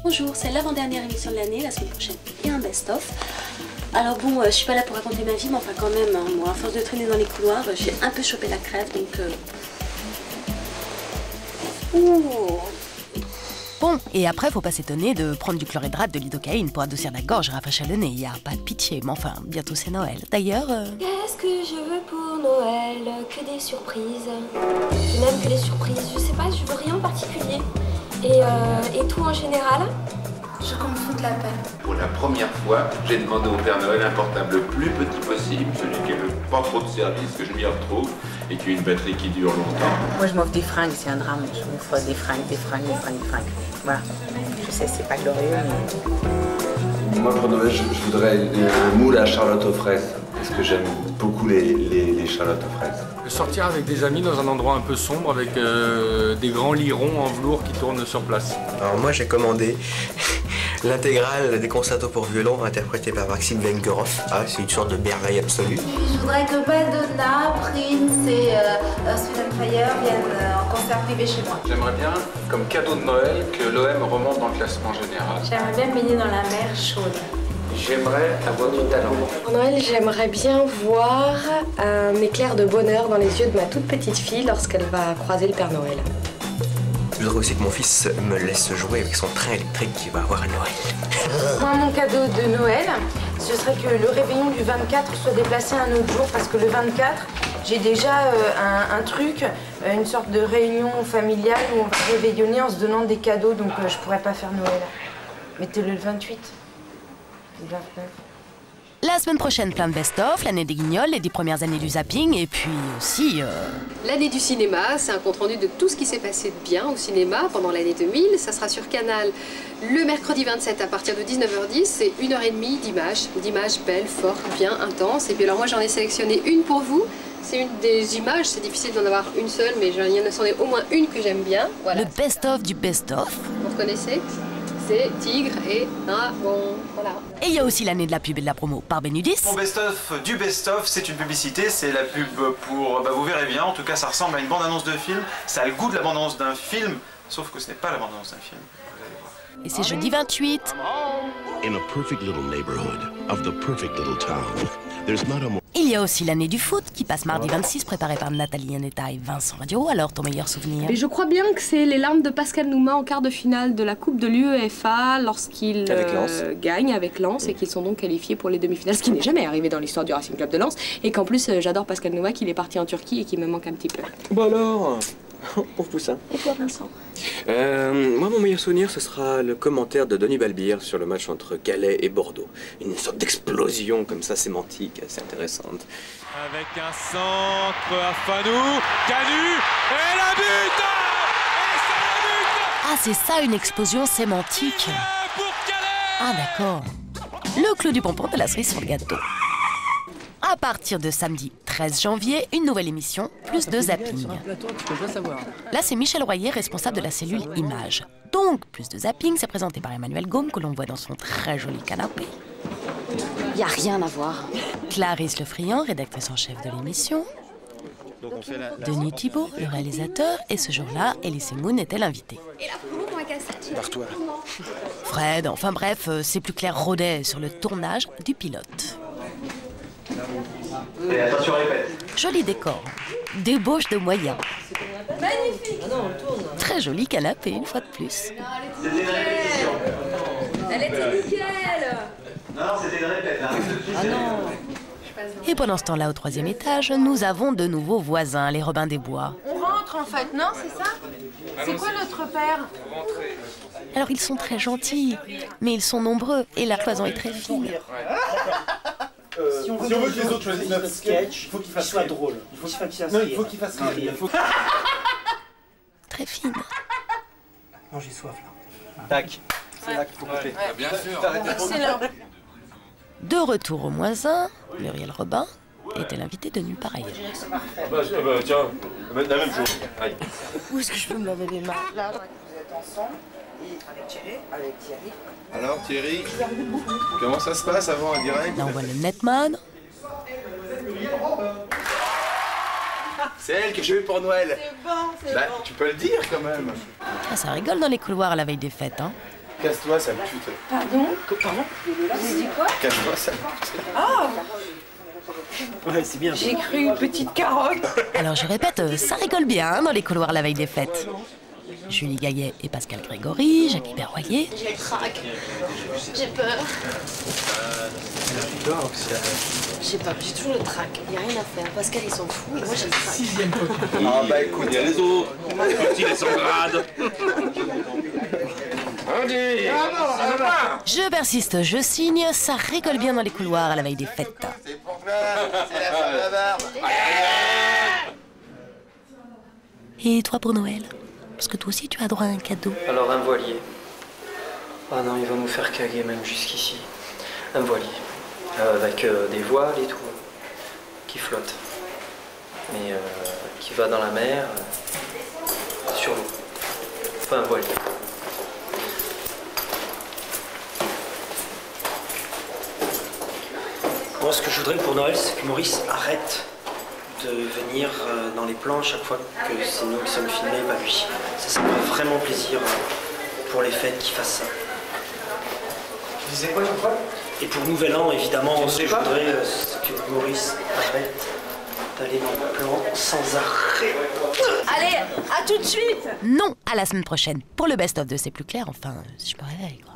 Bonjour, c'est l'avant-dernière émission de l'année, la semaine prochaine, et un best-of. Alors bon, je suis pas là pour raconter ma vie, mais enfin quand même, hein, moi, à force de traîner dans les couloirs, j'ai un peu chopé la crève, donc... Ouh. Bon, et après, faut pas s'étonner de prendre du chlorhydrate de lidocaïne pour adoucir la gorge et rafraîchir le nez. Y a pas de pitié, mais enfin, bientôt c'est Noël. D'ailleurs... Qu'est-ce que je veux pour Noël? Que des surprises. Même que des surprises, je sais pas, je veux rien en particulier. Et tout en général? Je qu'on me foute la peine. Pour la première fois, j'ai demandé au Père Noël un portable le plus petit possible, celui qui n'a pas trop de service, que je m'y retrouve, et qui a une batterie qui dure longtemps. Moi je m'offre des fringues, c'est un drame. Je m'offre des fringues. Voilà. Je sais, c'est pas glorieux, mais... Moi pour Noël, je voudrais un moule à Charlotte aux fraises, parce que j'aime beaucoup les Charlottes aux fraises. Sortir avec des amis dans un endroit un peu sombre avec des grands lirons en velours qui tournent sur place. Alors moi j'ai commandé l'intégrale des concertos pour violon interprétés par Maxime Vengerov. Ah, c'est une sorte de merveille absolue. Je voudrais que Madonna, Prince et Sweet and Fire viennent en concert privé chez moi. J'aimerais bien, comme cadeau de Noël, que l'OM remonte dans le classement général. J'aimerais bien me baigner dans la mer chaude. J'aimerais avoir du talent. Pour Noël, j'aimerais bien voir un éclair de bonheur dans les yeux de ma toute petite fille lorsqu'elle va croiser le Père Noël. Je voudrais aussi que mon fils me laisse jouer avec son train électrique qu'il va avoir à Noël. Moi, mon cadeau de Noël, ce serait que le réveillon du 24 soit déplacé à un autre jour, parce que le 24, j'ai déjà un truc, une sorte de réunion familiale où on va réveillonner en se donnant des cadeaux, donc je pourrais pas faire Noël. Mettez-le le 28. Le 29. La semaine prochaine, plein de best-of, l'année des Guignols, les 10 premières années du zapping, et puis aussi... L'année du cinéma, c'est un compte-rendu de tout ce qui s'est passé de bien au cinéma pendant l'année 2000. Ça sera sur Canal le mercredi 27 à partir de 19h10. C'est 1h30 d'images belles, fortes, bien, intenses. Et puis alors moi, j'en ai sélectionné une pour vous. C'est une des images, c'est difficile d'en avoir une seule, mais il y en a au moins une que j'aime bien. Voilà. Le best-of du best-of. Vous reconnaissez? C'est Tigre et Dragon, voilà. Et il y a aussi l'année de la pub et de la promo par Benudis. Mon best-of du best-of, c'est une publicité, c'est la pub pour... vous verrez bien, en tout cas ça ressemble à une bande-annonce de film, ça a le goût de la bande-annonce d'un film, sauf que ce n'est pas la bande-annonce d'un film, vous allez voir. Et c'est jeudi 28. In a perfect little neighborhood of the perfect little town, there's not a more... Il y a aussi l'année du foot qui passe mardi 26, préparée par Nathalie Yanetta et Vincent Radio. Alors, ton meilleur souvenir? Et je crois bien que c'est les larmes de Pascal Nouma en quart de finale de la Coupe de l'UEFA lorsqu'il gagne avec Lens et qu'ils sont donc qualifiés pour les demi-finales, ce qui n'est jamais arrivé dans l'histoire du Racing Club de Lens. Et qu'en plus, j'adore Pascal Nouma, qu'il est parti en Turquie et qui me manque un petit peu. Bon alors, pauvre poussin. Et toi, Vincent? Moi, mon meilleur souvenir, ce sera le commentaire de Denis Balbir sur le match entre Calais et Bordeaux. Une sorte d'explosion comme ça, sémantique, assez intéressante. Avec un centre à Fanou, Canu, et la but! Ah, c'est ça, une explosion sémantique. Ah, d'accord. Le clou du pompon de la cerise sur le gâteau. À partir de samedi 13 janvier, une nouvelle émission, plus de zapping. Là, c'est Michel Royer, responsable de la cellule Images. Donc, plus de zapping, c'est présenté par Emmanuel Gaume, que l'on voit dans son très joli canapé. Il n'y a rien à voir. Clarisse Lefriand, rédactrice en chef de l'émission. Denis Thibault, le réalisateur. Et ce jour-là, Elise Moon était l'invitée. Et la promo pour un cassette. Barre-toi. Fred, enfin bref, c'est plus clair, rôdait sur le tournage du pilote. Et attention, répète. Joli décor, débauche de moyens. Magnifique. Très joli canapé, une fois de plus. Elle était nickel. Non, c'était une répète, là. Ah non. Et pendant ce temps-là, au 3e étage, nous avons de nouveaux voisins, les Robins des Bois. On rentre en fait, non, c'est ça? C'est quoi notre père? Alors ils sont très gentils, mais ils sont nombreux et la cloison est très fine. Si on veut que les autres choisissent notre sketch, il faut qu'il soit drôle. Il faut qu'il fasse rire. Très fine. Non, j'ai soif là. Tac. C'est là qu'il faut couper. Bien sûr. Excellent. De retour au moins 1, Muriel Robin était l'invitée de Nulle part ailleurs. Tiens, la même chose. Aïe. Où est-ce que je peux me laver les mains? Là. Vous êtes ensemble et avec Thierry. Alors Thierry, comment ça se passe avant en direct? Là on voit le Netman. C'est elle que j'ai eue pour Noël. C'est bon, c'est Bah, bon. tu peux le dire quand même. Ah, ça rigole dans les couloirs à la veille des fêtes, hein. Casse-toi, sale pute. Pardon? Pardon? Vous avez dit quoi? Casse-toi, sale pute. Ah! Ouais, c'est bien. J'ai cru une petite carotte. Alors je répète, ça rigole bien hein, dans les couloirs la veille des fêtes. Julie Gaillet et Pascal Grégory, Jackie Berroyer. J'ai le trac. J'ai peur. Je sais pas, j'ai toujours le trac. Il n'y a rien à faire. Pascal, il s'en fout et moi, j'ai le trac. Ah bah écoute, il y a les autres. Les petits, les 100 grades. Je persiste, je signe, ça rigole bien dans les couloirs à la veille des fêtes. C'est pour toi, c'est la fin de la barbe. Et toi pour Noël? Parce que toi aussi tu as droit à un cadeau. Alors un voilier. Ah non, il va nous faire caguer même jusqu'ici. Un voilier. Avec des voiles et tout. Qui flotte. Mais qui va dans la mer, sur l'eau. Pas un voilier. Moi, ce que je voudrais pour Noël, c'est que Maurice arrête de venir dans les plans chaque fois que c'est nous qui sommes filmés, pas lui. Ça me ferait vraiment plaisir pour les fêtes qu'il fasse ça. Tu disais quoi, Jean-Paul? Et pour Nouvel An, évidemment, ce que je voudrais, c'est que Maurice arrête d'aller dans les plans sans arrêt. Allez, à tout de suite! Non, à la semaine prochaine pour le best-of de C'est plus clair, enfin, si je me réveille, quoi.